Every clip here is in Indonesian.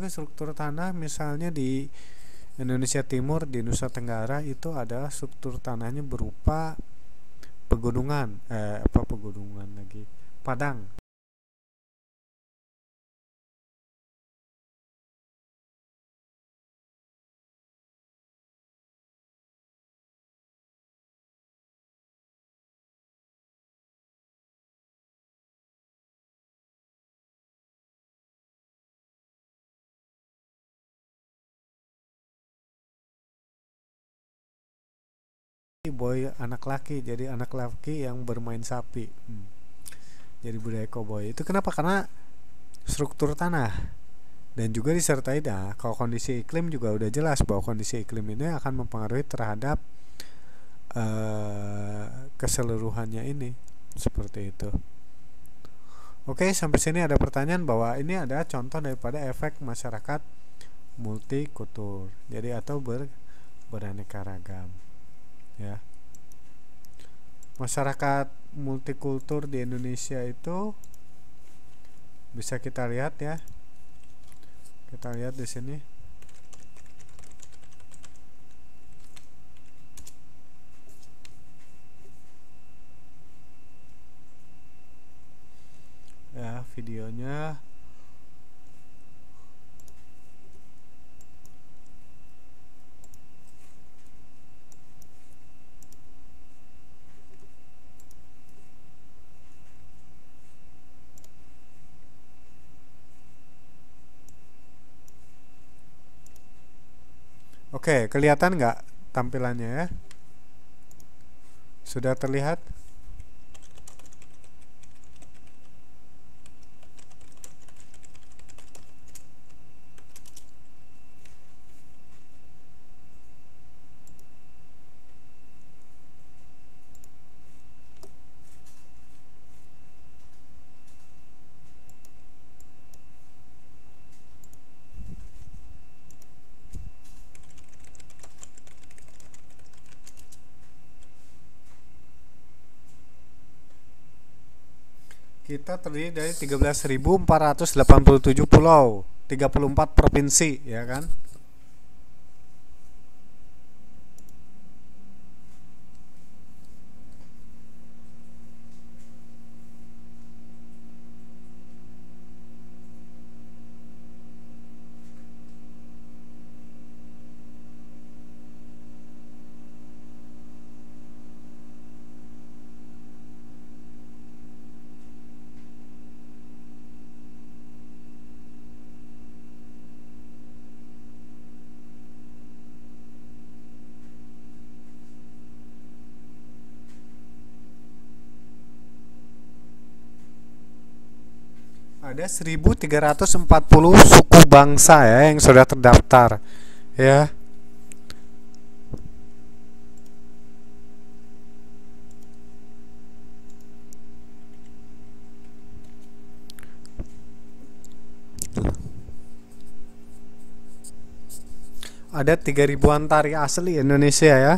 struktur tanah misalnya di Indonesia Timur, di Nusa Tenggara itu adalah struktur tanahnya berupa pegunungan, pegunungan lagi, padang. Boy anak laki, jadi anak laki yang bermain sapi. Jadi budaya koboi. Itu kenapa? Karena struktur tanah dan juga disertai kalau kondisi iklim juga udah jelas bahwa kondisi iklim ini akan mempengaruhi terhadap keseluruhannya ini, seperti itu. Oke, sampai sini ada pertanyaan bahwa ini ada contoh daripada efek masyarakat multikultur, jadi atau beraneka ragam, ya. Masyarakat multikultur di Indonesia itu bisa kita lihat ya. Kita lihat di sini. Ya, videonya. Oke, kelihatan nggak tampilannya ya? Sudah terlihat? Kita terdiri dari 13.487 pulau, 34 provinsi, ya kan? Ada 1.340 suku bangsa ya yang sudah terdaftar, ya. Ada 3.000-an tari asli Indonesia ya.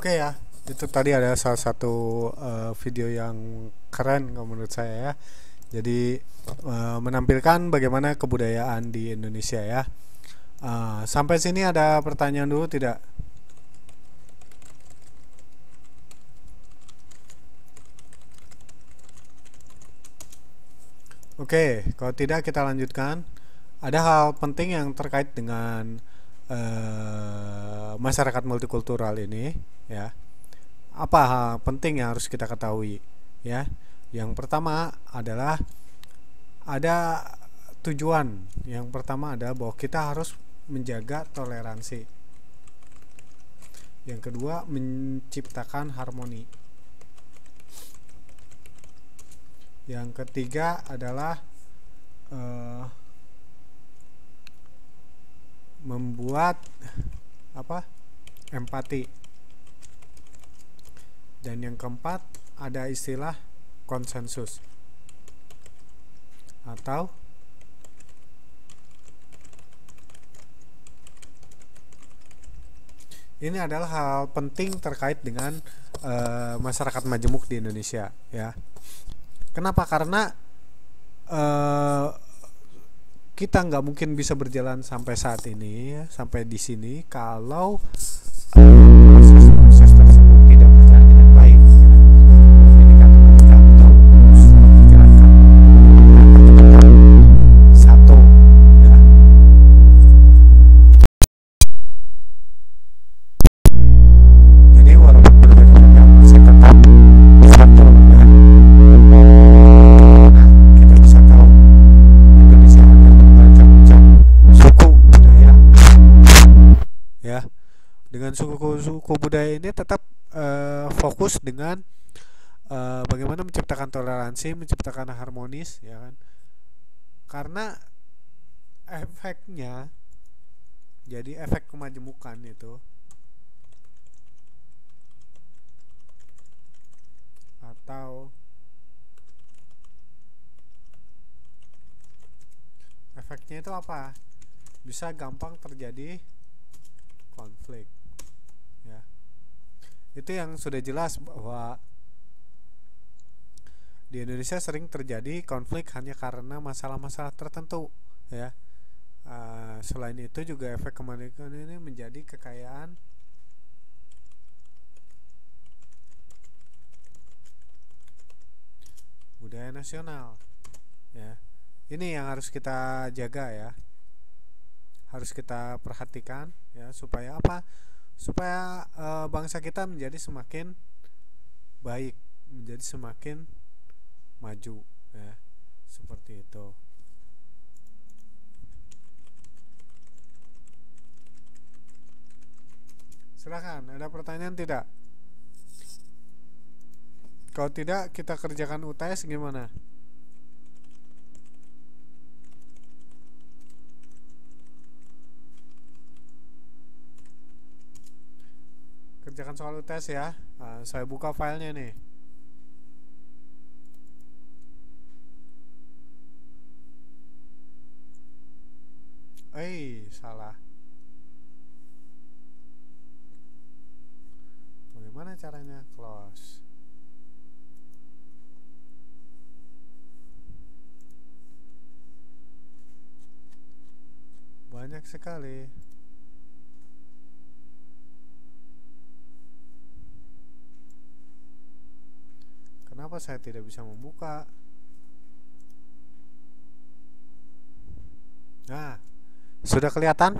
Oke ya, itu tadi ada salah satu video yang keren kalau menurut saya ya. Jadi menampilkan bagaimana kebudayaan di Indonesia ya. Sampai sini ada pertanyaan dulu tidak? Oke, kalau tidak kita lanjutkan. Ada hal penting yang terkait dengan masyarakat multikultural ini ya. Apa hal penting yang harus kita ketahui ya? Yang pertama adalah ada tujuan. Yang pertama adalah bahwa kita harus menjaga toleransi. Yang kedua, menciptakan harmoni. Yang ketiga adalah membuat empati. Dan yang keempat ada istilah konsensus atau ini adalah hal penting terkait dengan masyarakat majemuk di Indonesia ya. Kenapa? Karena kita nggak mungkin bisa berjalan sampai saat ini ya, sampai di sini kalau proses tersebut tidak berjalan dengan baik. Ini karena kita terus menjalankan satu ya. Jadi walaupun berbeda masih tetap satu ya. Kita bisa tahu Indonesia ada berbagai macam suku budaya ya. Dengan suku budaya ini tetap fokus dengan bagaimana menciptakan toleransi, menciptakan harmonis ya kan. Karena efeknya, jadi efek kemajemukan itu atau efeknya itu apa? Bisa gampang terjadi konflik ya. Itu yang sudah jelas bahwa di Indonesia sering terjadi konflik hanya karena masalah-masalah tertentu ya. Selain itu juga efek kemajemukan ini menjadi kekayaan budaya nasional ya. Ini yang harus kita jaga ya, harus kita perhatikan ya, supaya apa? Supaya bangsa kita menjadi semakin baik, menjadi semakin maju ya, seperti itu. Silakan, ada pertanyaan tidak? Kalau tidak, kita kerjakan UTS gimana? Kerjakan soal UTS ya. Saya buka filenya nih. Salah. Bagaimana caranya close? Banyak sekali. Kenapa saya tidak bisa membuka? Nah, sudah kelihatan?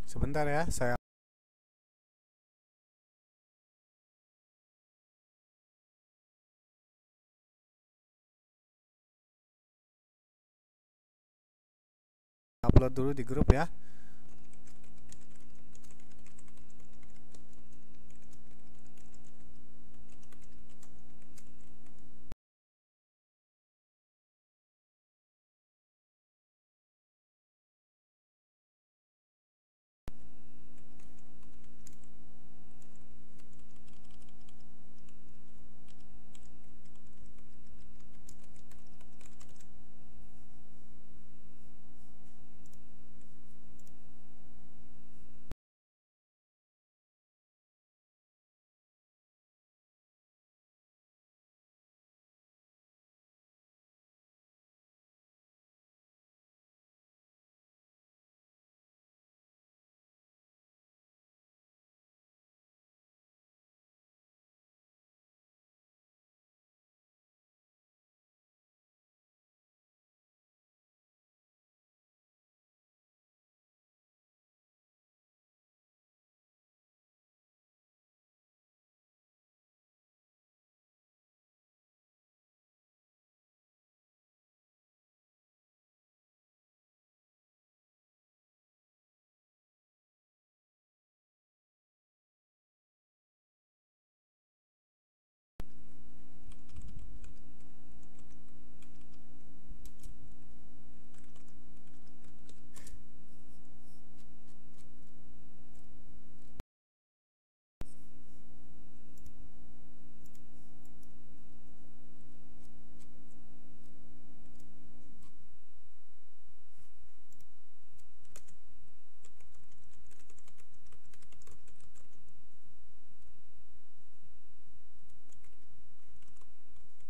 Sebentar ya, saya upload dulu di grup ya.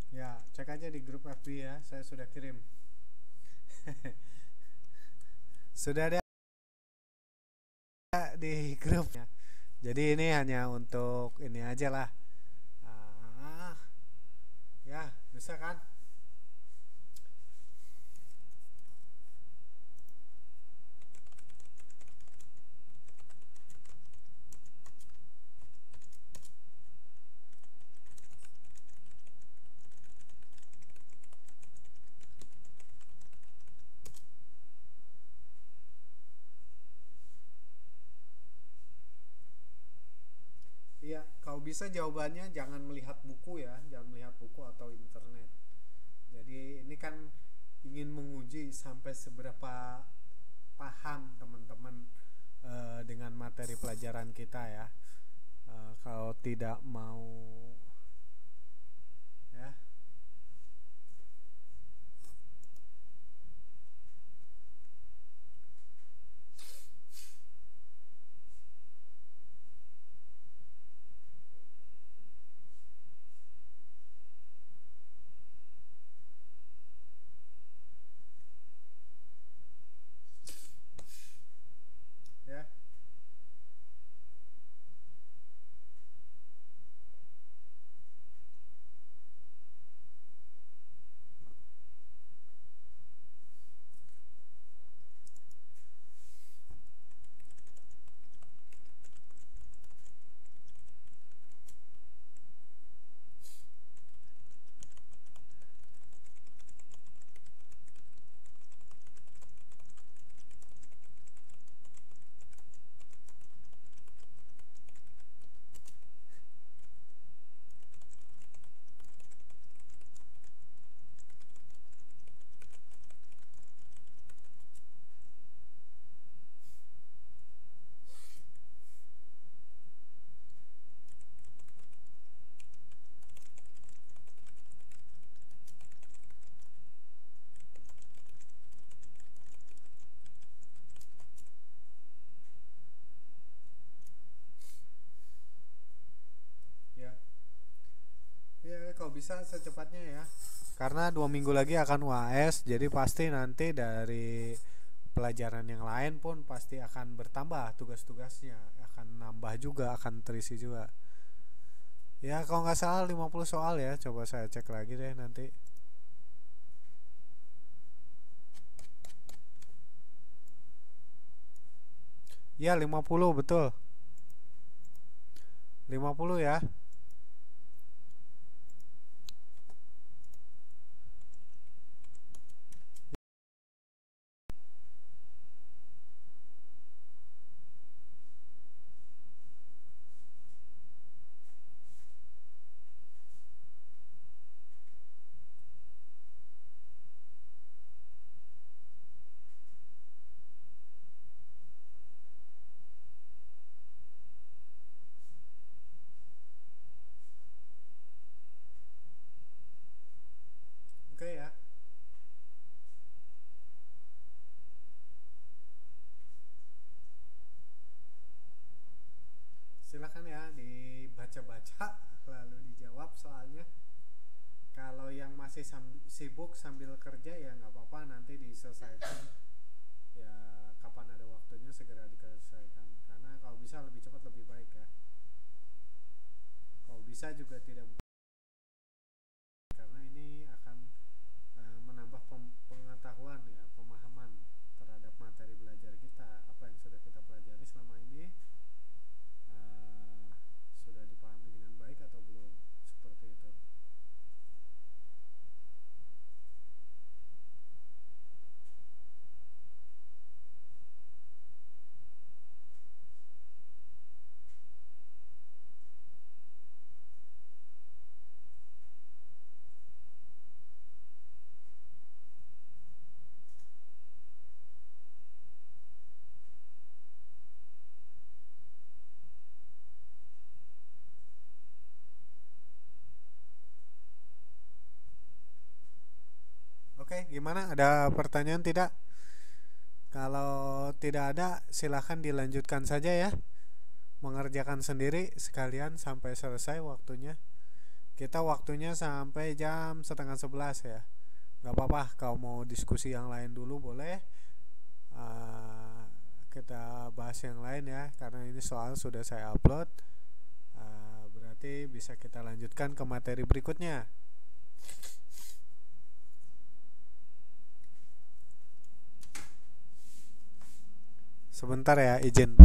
Ya, cek aja di grup FB ya, saya sudah kirim. Sudah ada di grupnya. Jadi ini hanya untuk ini aja lah. Ah, ya bisa kan? Iya, kalau bisa jawabannya jangan melihat buku ya, jangan melihat buku atau internet. Jadi ini kan ingin menguji sampai seberapa paham teman-teman dengan materi pelajaran kita ya. Kalau tidak mau ya. Ya. Ya. Ya, kalau bisa secepatnya ya. Karena 2 minggu lagi akan UAS, jadi pasti nanti dari pelajaran yang lain pun pasti akan bertambah tugas-tugasnya, akan nambah juga, akan terisi juga. Ya, kalau nggak salah 50 soal ya, coba saya cek lagi deh nanti. Ya 50 betul. 50 ya. Oke ya. Silakan ya dibaca-baca lalu dijawab soalnya. Kalau yang masih sibuk sambil kerja ya nggak apa-apa, nanti diselesaikan. Ya kapan ada waktunya segera diselesaikan. Karena kalau bisa lebih cepat lebih baik ya. Kalau bisa juga tidak, karena ini akan menambah pengetahuan ya, pemahaman terhadap materi belajar kita, apa yang sudah kita pelajari selama ini uh, sudah dipahami dengan baik atau belum, seperti itu. Oke, gimana? Ada pertanyaan tidak? Kalau tidak ada, silahkan dilanjutkan saja ya. Mengerjakan sendiri sekalian sampai selesai waktunya. Kita waktunya sampai jam setengah 11 ya. Gak apa-apa, kalau mau diskusi yang lain dulu boleh. Uh, kita bahas yang lain ya, karena ini soal sudah saya upload. Berarti bisa kita lanjutkan ke materi berikutnya. Sebentar ya, izin.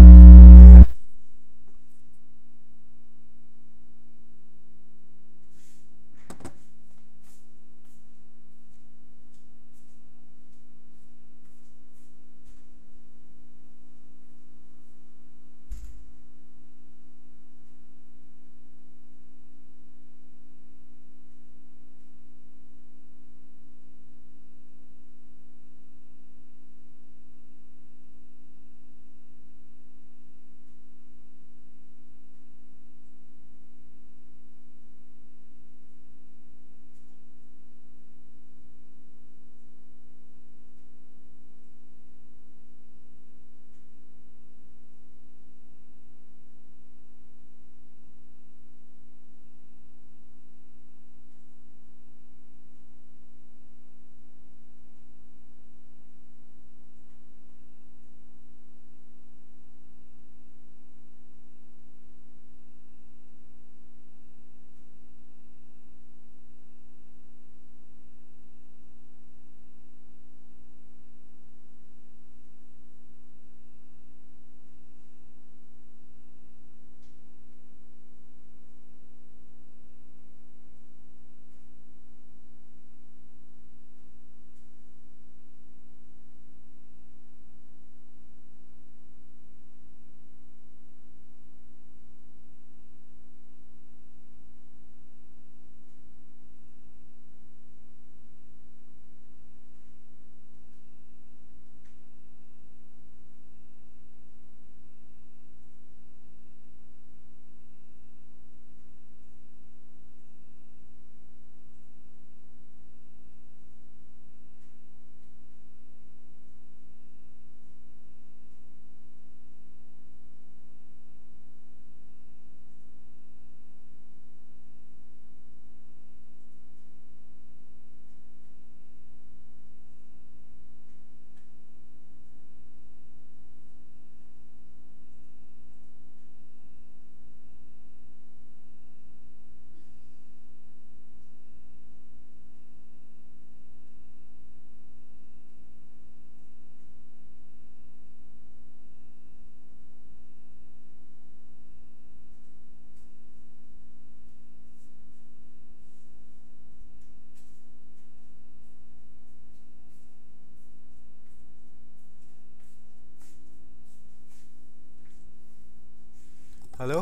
Halo,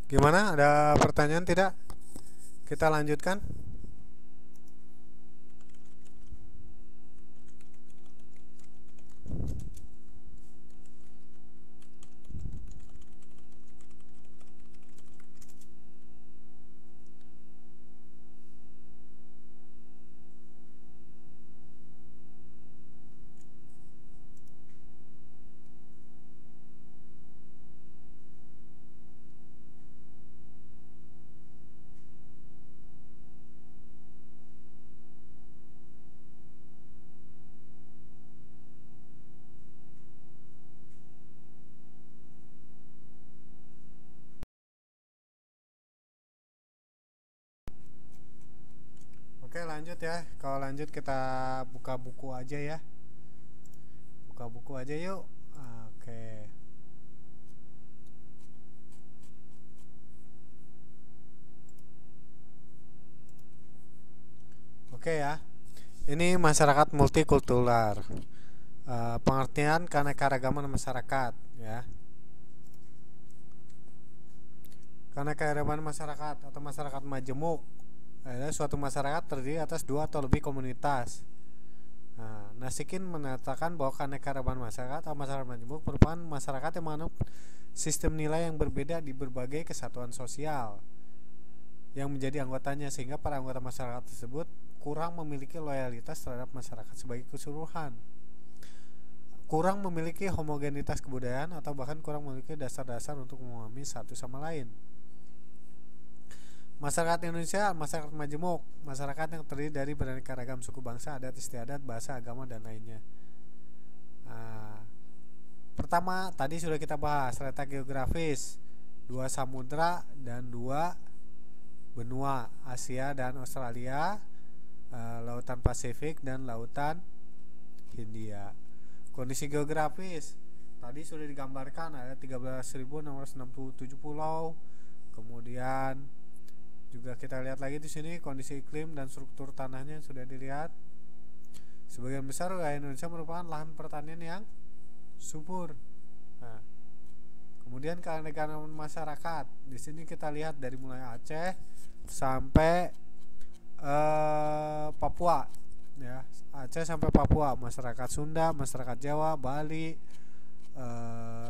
gimana? Ada pertanyaan tidak? Kita lanjutkan. Oke, lanjut ya. Kalau lanjut kita buka buku aja ya. Buka buku aja yuk. Oke. Oke ya. Ini masyarakat multikultural. Pengertian keanekaragaman masyarakat ya. Keanekaragaman masyarakat atau masyarakat majemuk adalah suatu masyarakat terdiri atas dua atau lebih komunitas. Nasikin menyatakan bahwa keanekaragaman masyarakat atau masyarakat majemuk merupakan masyarakat yang menganut sistem nilai yang berbeda di berbagai kesatuan sosial yang menjadi anggotanya, sehingga para anggota masyarakat tersebut kurang memiliki loyalitas terhadap masyarakat sebagai keseluruhan, kurang memiliki homogenitas kebudayaan, atau bahkan kurang memiliki dasar-dasar untuk memahami satu sama lain. Masyarakat Indonesia, masyarakat majemuk, masyarakat yang terdiri dari beraneka ragam suku bangsa, adat istiadat, bahasa, agama, dan lainnya. Pertama, tadi sudah kita bahas letak geografis, dua samudra dan dua benua, Asia dan Australia, lautan Pasifik dan lautan Hindia. Kondisi geografis tadi sudah digambarkan, ada 13.667 pulau. Kemudian juga kita lihat lagi di sini kondisi iklim dan struktur tanahnya yang sudah dilihat. Sebagian besar wilayah Indonesia merupakan lahan pertanian yang subur. Kemudian keanekaragaman masyarakat. Di sini kita lihat dari mulai Aceh sampai Papua, ya, Aceh sampai Papua, masyarakat Sunda, masyarakat Jawa, Bali,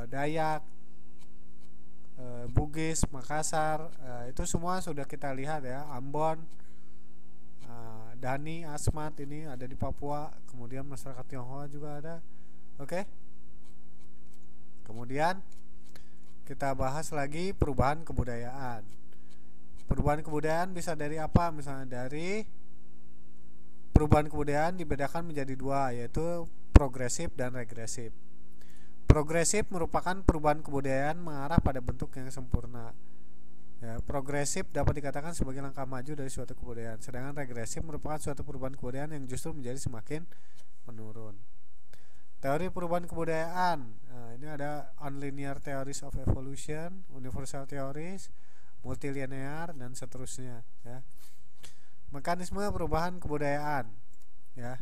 Dayak, Bugis, Makassar, itu semua sudah kita lihat ya. Ambon, Dani, Asmat ini ada di Papua. Kemudian masyarakat Tionghoa juga ada. Oke. Kemudian kita bahas lagi perubahan kebudayaan. Perubahan kebudayaan bisa dari apa? Misalnya dari perubahan kebudayaan dibedakan menjadi dua, yaitu progresif dan regresif. Progresif merupakan perubahan kebudayaan mengarah pada bentuk yang sempurna. Ya, progresif dapat dikatakan sebagai langkah maju dari suatu kebudayaan, sedangkan regresif merupakan suatu perubahan kebudayaan yang justru menjadi semakin menurun. Teori perubahan kebudayaan, ini ada unlinear theories of evolution, universal theories, multilinear, dan seterusnya. Ya. Mekanisme perubahan kebudayaan, ya.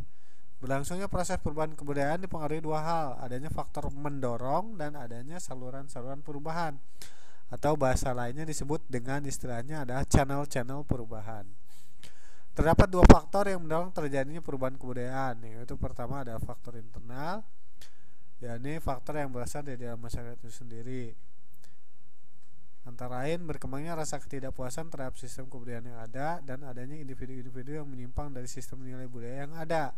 Berlangsungnya proses perubahan kebudayaan dipengaruhi dua hal, adanya faktor mendorong dan adanya saluran-saluran perubahan, atau bahasa lainnya disebut dengan istilahnya adalah channel-channel perubahan. Terdapat dua faktor yang mendorong terjadinya perubahan kebudayaan, yaitu pertama ada faktor internal, yakni faktor yang berasal dari dalam masyarakat itu sendiri. Antara lain berkembangnya rasa ketidakpuasan terhadap sistem kebudayaan yang ada dan adanya individu-individu yang menyimpang dari sistem nilai budaya yang ada.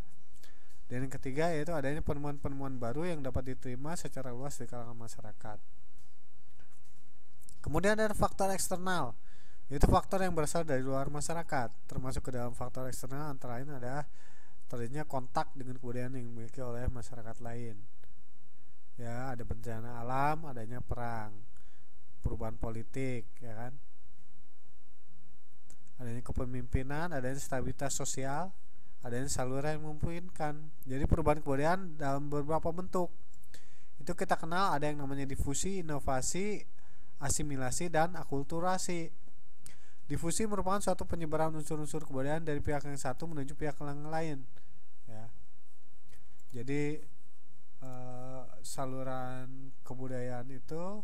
Dan yang ketiga yaitu adanya penemuan-penemuan baru yang dapat diterima secara luas di kalangan masyarakat. Kemudian ada faktor eksternal, yaitu faktor yang berasal dari luar masyarakat. Termasuk ke dalam faktor eksternal antara lain adalah terjadinya kontak dengan kebudayaan yang dimiliki oleh masyarakat lain. Ya, ada bencana alam, adanya perang, perubahan politik, ya kan? Adanya kepemimpinan, adanya stabilitas sosial, adanya saluran yang memungkinkan. Jadi perubahan kebudayaan dalam beberapa bentuk. Itu kita kenal ada yang namanya difusi, inovasi, asimilasi, dan akulturasi. Difusi merupakan suatu penyebaran unsur-unsur kebudayaan dari pihak yang satu menuju pihak yang lain. Ya. Jadi saluran kebudayaan itu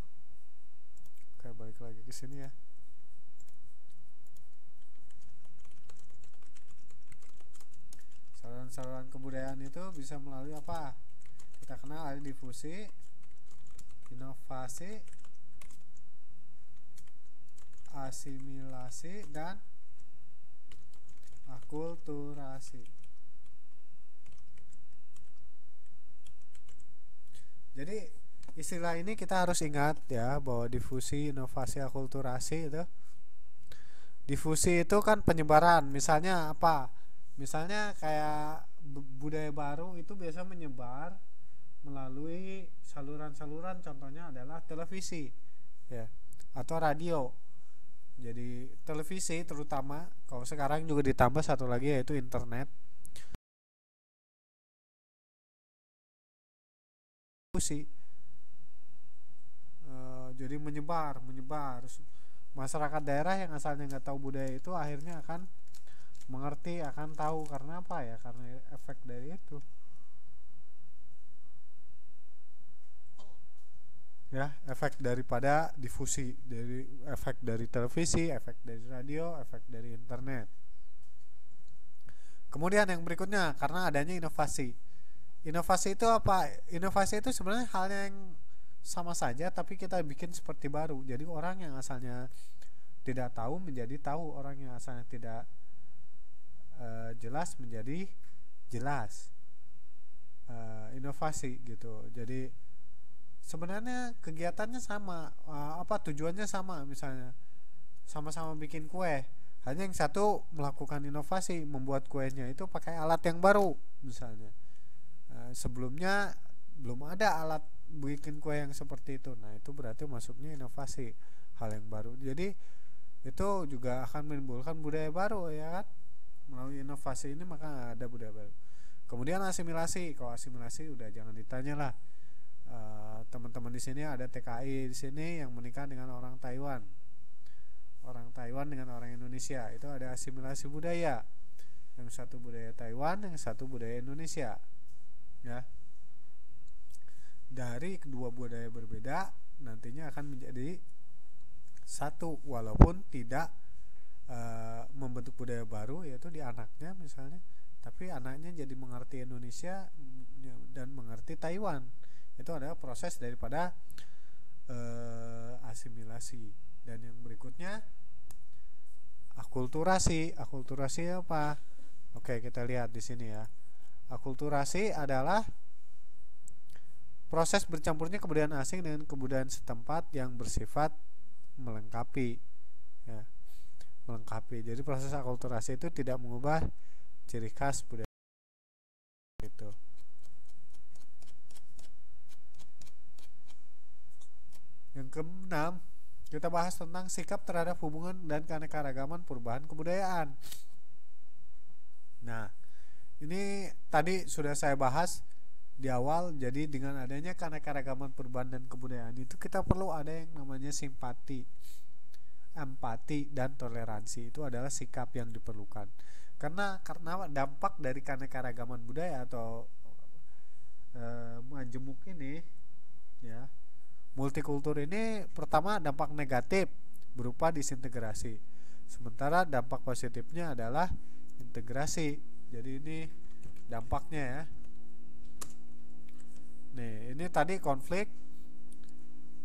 Oke, balik lagi ke sini ya. Saluran-saluran kebudayaan itu bisa melalui apa? Kita kenal ada difusi, inovasi, asimilasi, dan akulturasi. Jadi istilah ini kita harus ingat ya, bahwa difusi, inovasi, akulturasi itu. Difusi itu kan penyebaran. Misalnya apa? Misalnya kayak budaya baru itu biasa menyebar melalui saluran-saluran, contohnya adalah televisi ya, atau radio. Jadi televisi terutama, kalau sekarang juga ditambah satu lagi yaitu internet. Difusi jadi menyebar masyarakat daerah yang asalnya nggak tahu budaya itu akhirnya akan mengerti, akan tahu. Karena apa ya? Karena efek dari itu ya, efek daripada difusi, dari efek dari televisi, efek dari radio, efek dari internet. Kemudian yang berikutnya, karena adanya inovasi. Inovasi itu apa? Inovasi itu sebenarnya hal yang sama saja tapi kita bikin seperti baru. Jadi orang yang asalnya tidak tahu menjadi tahu, orang yang asalnya tidak jelas menjadi jelas. Inovasi gitu. Jadi sebenarnya kegiatannya sama, apa tujuannya sama, misalnya sama-sama bikin kue, hanya yang satu melakukan inovasi membuat kuenya itu pakai alat yang baru misalnya. Sebelumnya belum ada alat bikin kue yang seperti itu. Nah, itu berarti masuknya inovasi, hal yang baru. Jadi itu juga akan menimbulkan budaya baru ya kan. Melalui inovasi ini maka ada budaya baru. Kemudian asimilasi. Kalau asimilasi udah jangan ditanya lah. Teman-teman di sini ada TKI di sini yang menikah dengan orang Taiwan. Orang Taiwan dengan orang Indonesia, itu ada asimilasi budaya. Yang satu budaya Taiwan, yang satu budaya Indonesia. Ya. Dari kedua budaya berbeda nantinya akan menjadi satu, walaupun tidak membentuk budaya baru yaitu di anaknya misalnya, tapi anaknya jadi mengerti Indonesia dan mengerti Taiwan. Itu adalah proses daripada asimilasi. Dan yang berikutnya akulturasi. Akulturasi apa? Oke, kita lihat di sini ya. Akulturasi adalah proses bercampurnya kebudayaan asing dengan kebudayaan setempat yang bersifat melengkapi ya. Melengkapi. Jadi proses akulturasi itu tidak mengubah ciri khas budaya itu. Yang keenam, kita bahas tentang sikap terhadap hubungan dan keanekaragaman perubahan kebudayaan. Nah, ini tadi sudah saya bahas di awal. Jadi dengan adanya keanekaragaman perubahan dan kebudayaan itu kita perlu ada yang namanya simpati, empati, dan toleransi. Itu adalah sikap yang diperlukan. Karena dampak dari keanekaragaman budaya atau majemuk ini ya, multikultur ini, pertama dampak negatif berupa disintegrasi. Sementara dampak positifnya adalah integrasi. Jadi ini dampaknya ya. Nih, ini tadi konflik.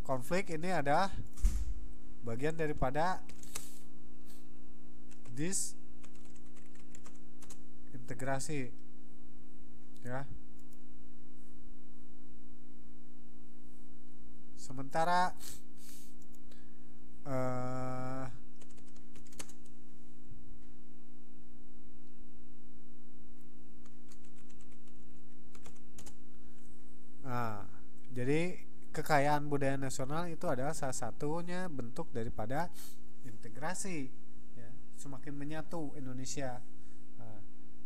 Konflik ini ada bagian daripada disintegrasi ya. Sementara jadi kekayaan budaya nasional itu adalah salah satunya bentuk daripada integrasi ya, semakin menyatu Indonesia.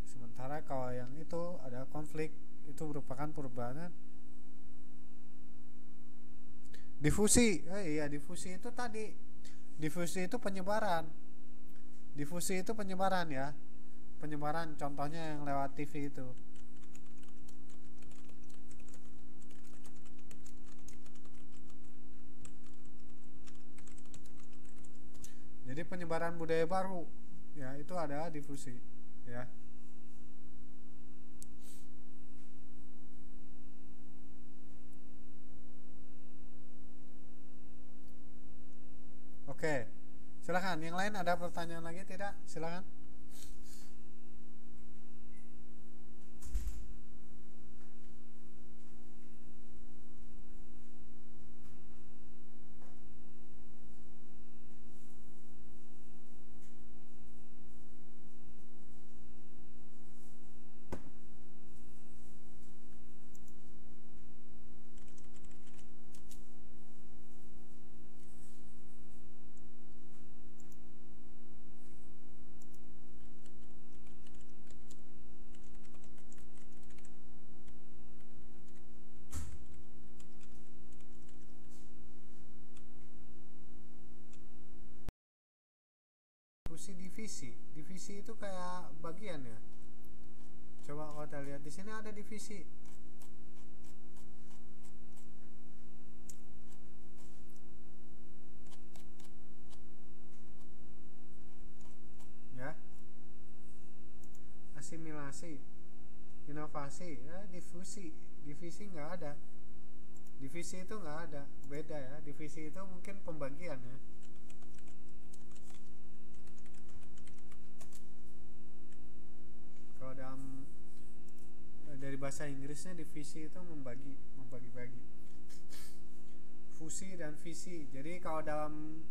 Sementara kalau yang itu ada konflik, itu merupakan perubahan. Difusi, iya difusi itu tadi. Difusi itu penyebaran. Difusi itu penyebaran ya. Penyebaran contohnya yang lewat TV itu. Jadi penyebaran budaya baru ya itu ada difusi ya. Oke. Silakan. Yang lain ada pertanyaan lagi tidak? Silakan. Fusi divisi. Divisi itu kayak bagian ya. Coba kalau kita lihat di sini ada divisi. Ya. Asimilasi, inovasi, ya difusi. Divisi nggak ada. Divisi itu nggak ada. Beda ya. Divisi itu mungkin pembagian ya. Kalau dalam dari bahasa Inggrisnya divisi itu membagi-bagi. Fusi dan fisi. Jadi kalau dalam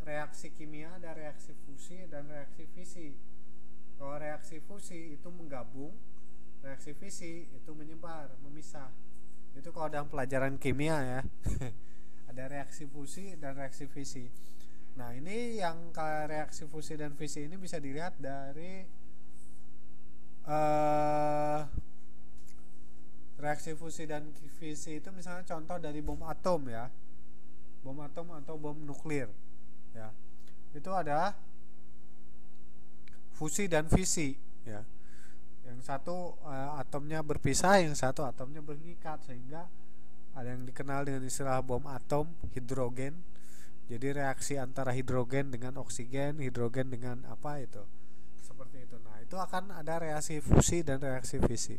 reaksi kimia ada reaksi fusi dan reaksi fisi. Kalau reaksi fusi itu menggabung, reaksi fisi itu menyebar, memisah. Itu kalau dalam pelajaran kimia ya. Ada reaksi fusi dan reaksi fisi. Nah, ini yang reaksi fusi dan fisi ini bisa dilihat dari reaksi fusi dan fisi itu misalnya contoh dari bom atom ya. Bom atom atau bom nuklir ya. Itu ada fusi dan fisi ya. Yang satu atomnya berpisah, yang satu atomnya mengikat sehingga ada yang dikenal dengan istilah bom atom hidrogen. Jadi reaksi antara hidrogen dengan oksigen, hidrogen dengan apa itu. Seperti itu. Nah, itu akan ada reaksi fusi dan reaksi fisi.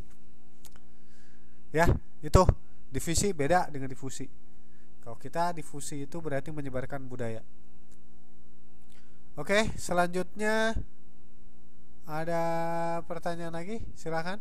Ya, itu divisi beda dengan difusi. Kalau kita difusi itu berarti menyebarkan budaya. Oke, selanjutnya ada pertanyaan lagi? Silakan.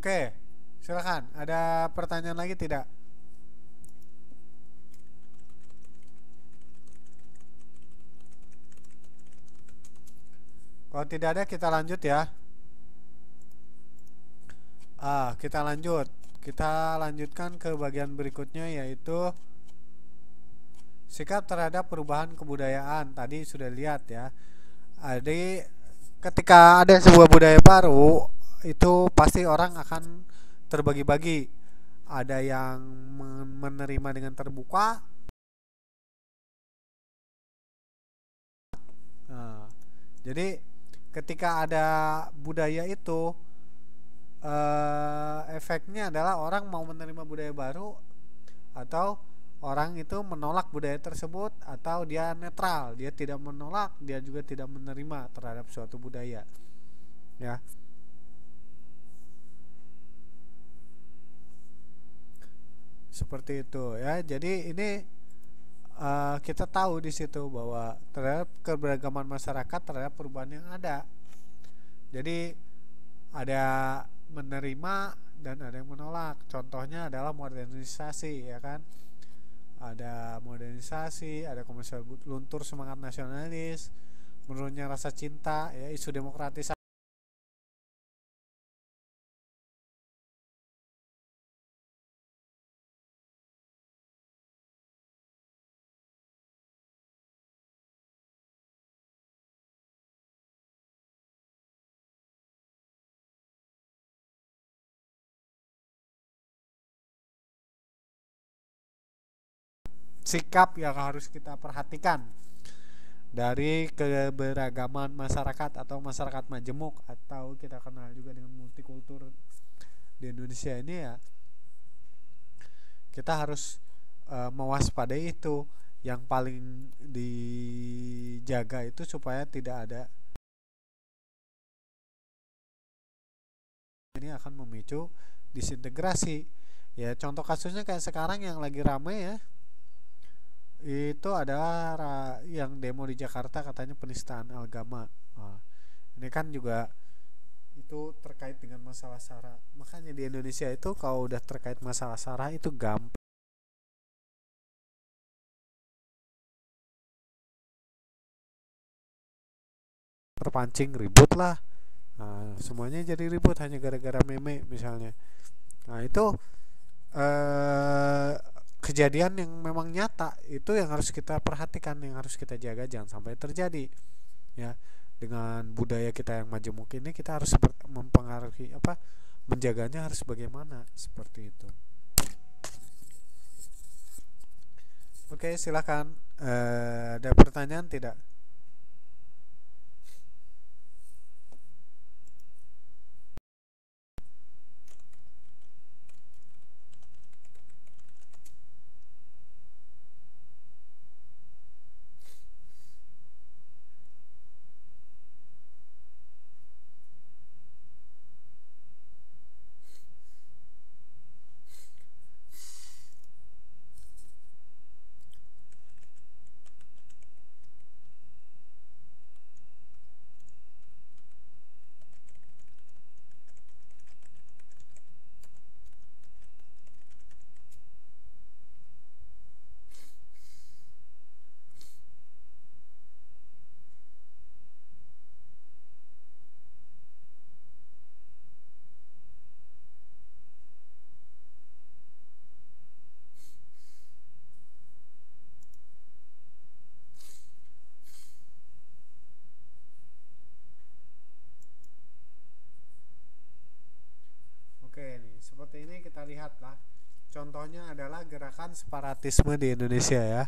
Oke, silakan. Ada pertanyaan lagi tidak? Kalau tidak ada kita lanjut ya. Kita lanjut. Kita lanjutkan ke bagian berikutnya yaitu sikap terhadap perubahan kebudayaan. Tadi sudah lihat ya. Jadi ketika ada sebuah budaya baru, itu pasti orang akan terbagi-bagi. Ada yang menerima dengan terbuka. Nah, jadi ketika ada budaya itu, efeknya adalah orang mau menerima budaya baru atau orang itu menolak budaya tersebut atau dia netral, dia tidak menolak, dia juga tidak menerima terhadap suatu budaya. Ya. Seperti itu ya. Jadi ini kita tahu di situ bahwa terhadap keberagaman masyarakat terhadap perubahan yang ada. Jadi ada menerima dan ada yang menolak. Contohnya adalah modernisasi ya kan. Ada modernisasi, ada komersial luntur semangat nasionalis, menurunnya rasa cinta, ya isu demokratisasi. sikap yang harus kita perhatikan dari keberagaman masyarakat atau masyarakat majemuk atau kita kenal juga dengan multikultur di Indonesia ini ya, kita harus mewaspadai itu. Yang paling dijaga itu supaya tidak ada ini akan memicu disintegrasi. Ya contoh kasusnya kayak sekarang yang lagi rame ya, itu adalah yang demo di Jakarta katanya penistaan agama. Wah, ini kan juga itu terkait dengan masalah SARA. Makanya di Indonesia itu kalau udah terkait masalah SARA itu gampang terpancing ribut lah. Nah, semuanya jadi ribut hanya gara-gara meme misalnya. Nah itu eh, kejadian yang memang nyata, itu yang harus kita perhatikan, yang harus kita jaga jangan sampai terjadi ya. Dengan budaya kita yang majemuk ini kita harus mempengaruhi apa, menjaganya harus bagaimana seperti itu. Oke, silakan. Ada pertanyaan tidak? Oke, nih seperti ini kita lihatlah. Contohnya adalah gerakan separatisme di Indonesia ya.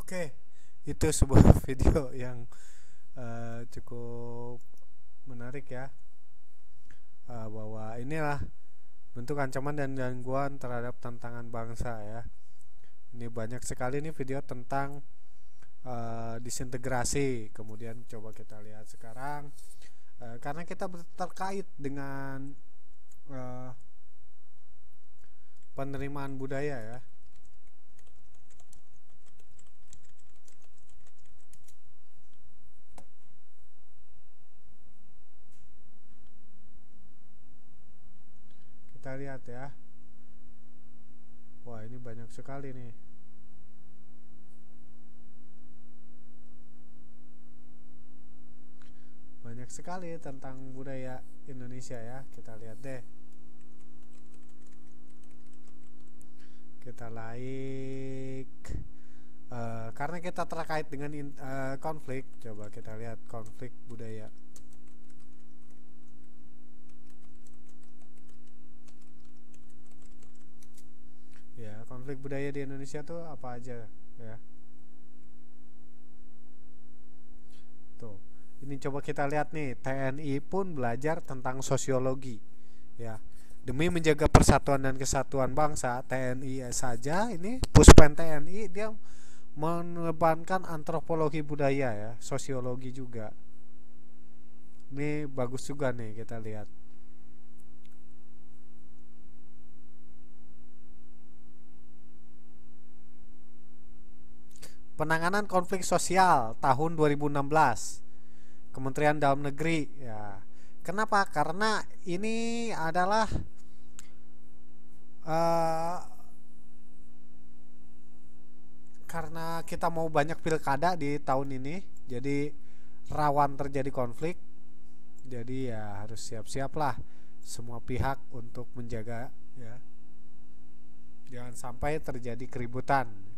Oke, itu sebuah video yang cukup menarik ya, bahwa inilah bentuk ancaman dan gangguan terhadap tantangan bangsa ya. Ini banyak sekali nih video tentang disintegrasi. Kemudian coba kita lihat sekarang, karena kita terkait dengan uh, penerimaan budaya ya. Kita lihat ya. Wah, ini banyak sekali nih. Banyak sekali tentang budaya Indonesia ya. Kita lihat deh. Kita like. Karena kita terkait dengan konflik, coba kita lihat konflik budaya. Ya, konflik budaya di Indonesia tuh apa aja ya. Tuh, ini coba kita lihat nih, TNI pun belajar tentang sosiologi ya. Demi menjaga persatuan dan kesatuan bangsa, TNI saja ini Puspen TNI dia mengedepankan antropologi budaya ya, sosiologi juga. Ini bagus juga nih kita lihat. Penanganan konflik sosial tahun 2016, Kementerian Dalam Negeri ya. Kenapa? Karena ini adalah karena kita mau banyak pilkada di tahun ini, jadi rawan terjadi konflik. Jadi ya harus siap-siap lah semua pihak untuk menjaga ya, jangan sampai terjadi keributan.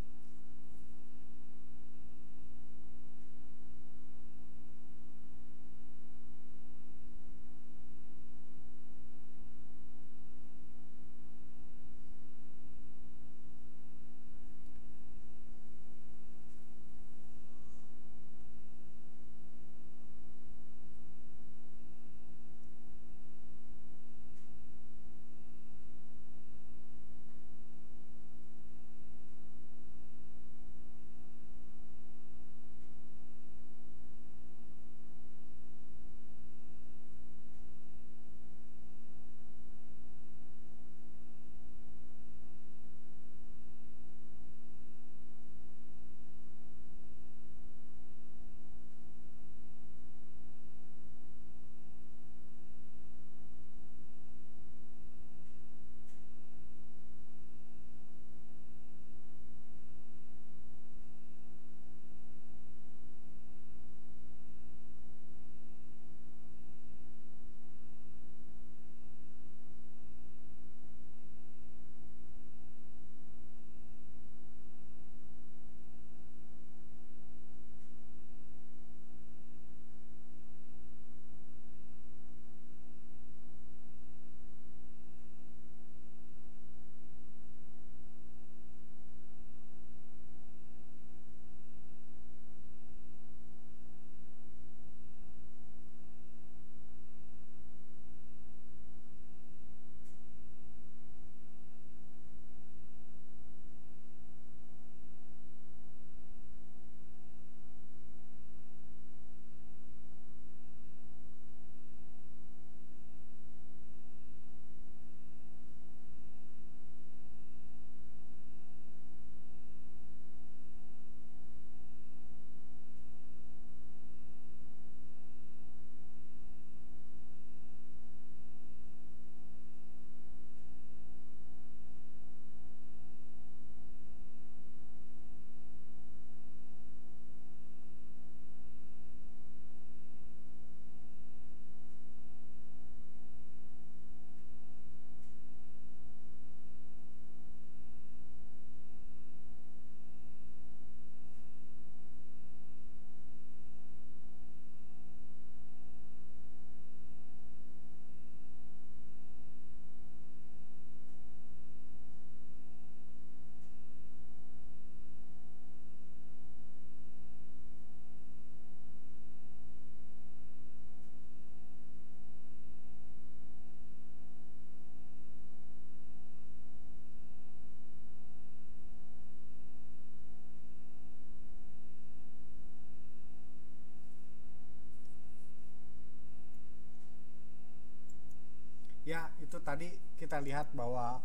Ya, itu tadi kita lihat bahwa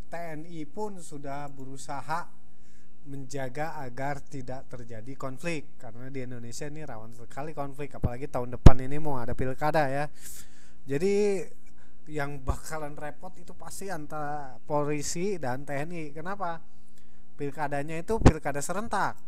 TNI pun sudah berusaha menjaga agar tidak terjadi konflik, karena di Indonesia ini rawan sekali konflik, apalagi tahun depan ini mau ada pilkada ya. Jadi yang bakalan repot itu pasti antara polisi dan TNI. Kenapa? Pilkadanya itu pilkada serentak.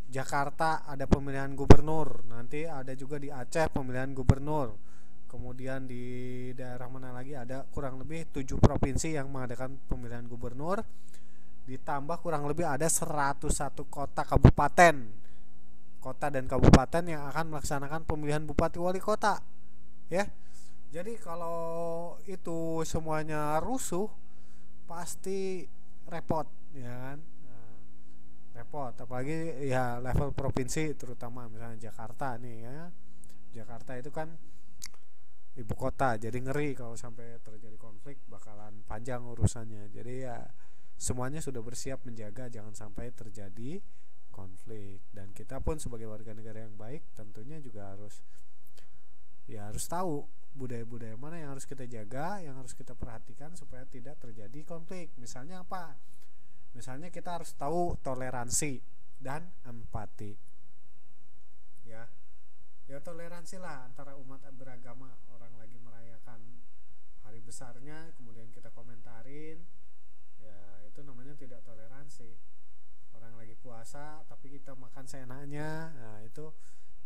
Jakarta ada pemilihan gubernur, nanti ada juga di Aceh pemilihan gubernur. Kemudian di daerah mana lagi ada kurang lebih 7 provinsi yang mengadakan pemilihan gubernur. Ditambah kurang lebih ada 101 kota kabupaten. Kota dan kabupaten yang akan melaksanakan pemilihan bupati wali kota. Ya. Jadi kalau itu semuanya rusuh pasti repot, ya kan? Repot apalagi ya level provinsi, terutama misalnya Jakarta nih ya. Jakarta itu kan ibu kota, jadi ngeri kalau sampai terjadi konflik bakalan panjang urusannya. Jadi ya semuanya sudah bersiap menjaga jangan sampai terjadi konflik, dan kita pun sebagai warga negara yang baik tentunya juga harus tahu budaya-budaya mana yang harus kita jaga, yang harus kita perhatikan supaya tidak terjadi konflik. Misalnya apa? Misalnya kita harus tahu toleransi dan empati. Ya. Ya toleransi lah antara umat beragama, orang lagi merayakan hari besarnya kemudian kita komentarin. Ya, itu namanya tidak toleransi. Orang lagi puasa tapi kita makan seenaknya. Nah, itu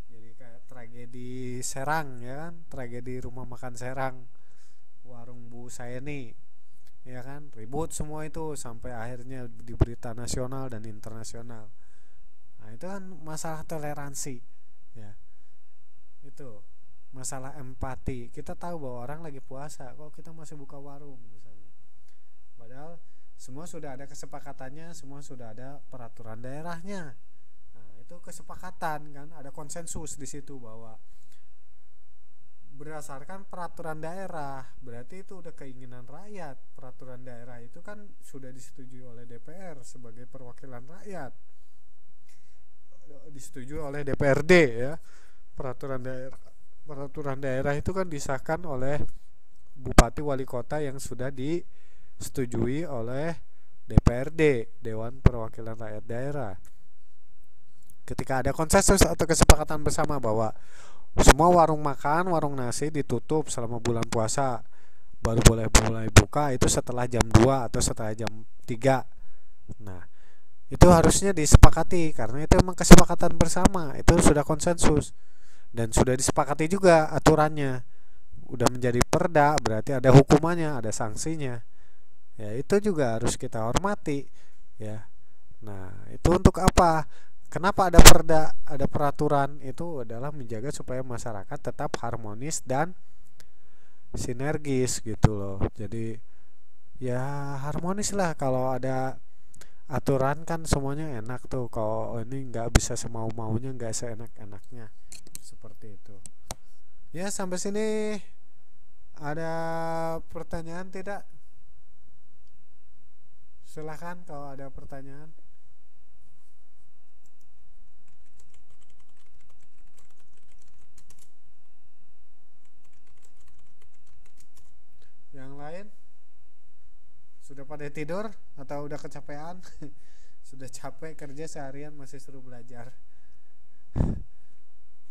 jadi kayak tragedi Serang ya kan, tragedi rumah makan Serang, warung Bu Saeni. Ya kan, ribut semua itu sampai akhirnya di berita nasional dan internasional. Nah, itu kan masalah toleransi. Ya. Itu masalah empati. Kita tahu bahwa orang lagi puasa, kok kita masih buka warung misalnya. Padahal semua sudah ada kesepakatannya, semua sudah ada peraturan daerahnya. Nah, itu kesepakatan kan, ada konsensus di situ bahwa berdasarkan peraturan daerah, berarti itu udah keinginan rakyat. Peraturan daerah itu kan sudah disetujui oleh DPR sebagai perwakilan rakyat, disetujui oleh DPRD ya. Peraturan daerah itu kan disahkan oleh bupati wali kota yang sudah disetujui oleh DPRD, Dewan Perwakilan Rakyat Daerah. Ketika ada konsensus atau kesepakatan bersama bahwa semua warung makan, warung nasi ditutup selama bulan puasa, baru boleh mulai buka itu setelah jam 2 atau setelah jam 3. Nah, itu harusnya disepakati karena itu memang kesepakatan bersama, itu sudah konsensus dan sudah disepakati juga aturannya. Udah menjadi perda, berarti ada hukumannya, ada sanksinya. Ya, itu juga harus kita hormati ya. Nah, itu untuk apa? Kenapa ada perda, ada peraturan? Itu adalah menjaga supaya masyarakat tetap harmonis dan sinergis gitu loh. Jadi ya harmonis lah, kalau ada aturan kan semuanya enak tuh. Kalau ini nggak bisa semau-maunya, nggak seenak-enaknya, seperti itu. Ya, sampai sini ada pertanyaan tidak? Silahkan kalau ada pertanyaan. Yang lain sudah pada tidur atau udah kecapean? Sudah capek kerja seharian masih suruh belajar.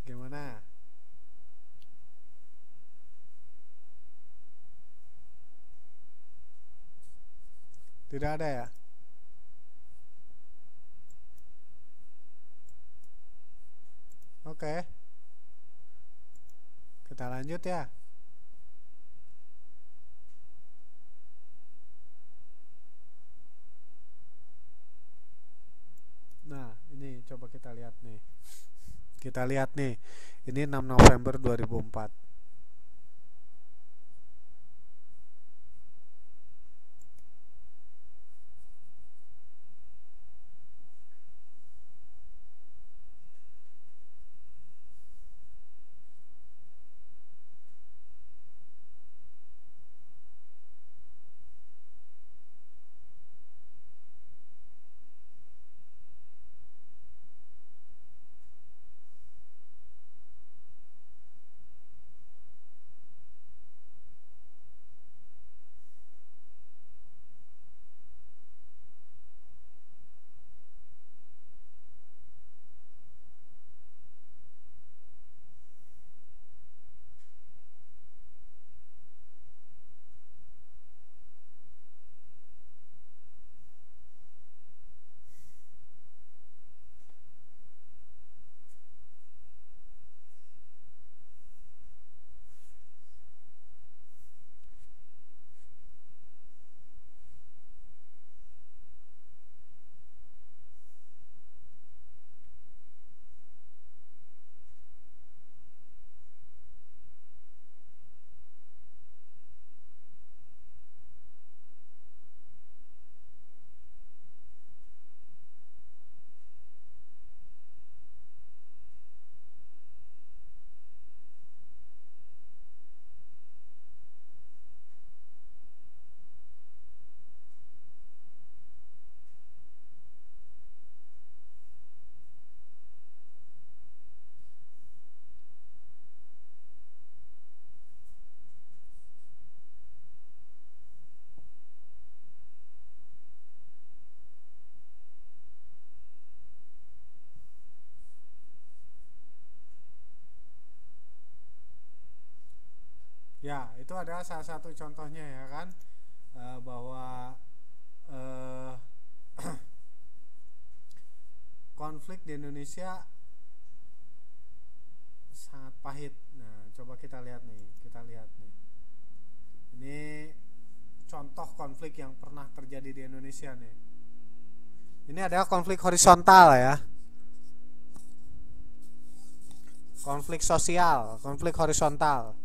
Gimana? Tidak ada ya? Oke. Kita lanjut ya. Nah, ini coba kita lihat nih. Kita lihat nih. Ini 6 November 2004. Ya, itu adalah salah satu contohnya ya kan. Bahwa eh, konflik di Indonesia sangat pahit. Nah, coba kita lihat nih, Ini contoh konflik yang pernah terjadi di Indonesia nih. Ini adalah konflik horizontal ya. Konflik sosial, konflik horizontal.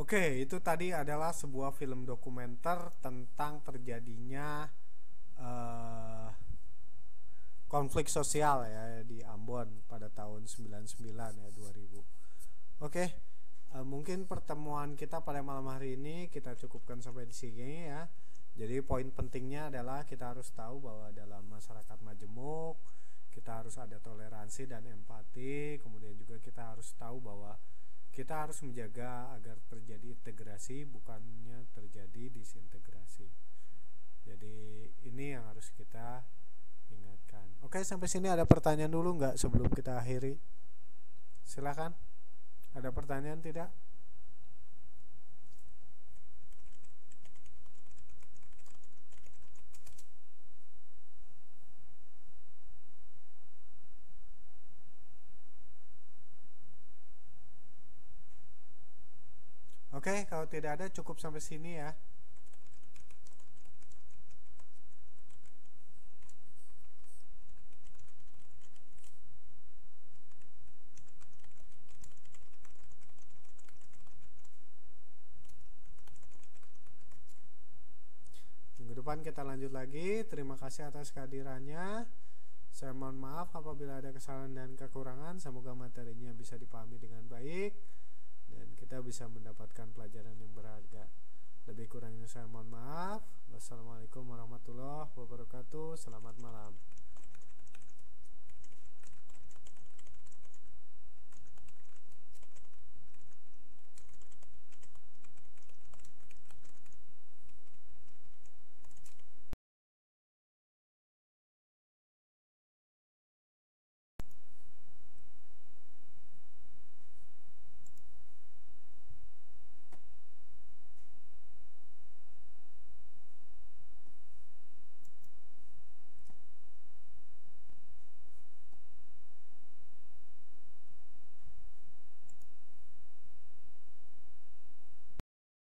Oke, itu tadi adalah sebuah film dokumenter tentang terjadinya eh, konflik sosial ya di Ambon pada tahun 99 ya 2000. Oke, mungkin pertemuan kita pada malam hari ini kita cukupkan sampai di sini ya. Jadi poin pentingnya adalah kita harus tahu bahwa dalam masyarakat majemuk kita harus ada toleransi dan empati. Kemudian juga kita harus tahu bahwa kita harus menjaga agar terjadi integrasi bukannya terjadi disintegrasi. Jadi ini yang harus kita ingatkan. Oke, sampai sini ada pertanyaan dulu nggak sebelum kita akhiri? Silakan. Ada pertanyaan tidak? Oke, kalau tidak ada cukup sampai sini ya. Minggu depan kita lanjut lagi. Terima kasih atas kehadirannya. Saya mohon maaf apabila ada kesalahan dan kekurangan. Semoga materinya bisa dipahami dengan baik dan kita bisa mendapatkan pelajaran yang berharga. Lebih kurangnya saya mohon maaf. Wassalamualaikum warahmatullahi wabarakatuh. Selamat malam.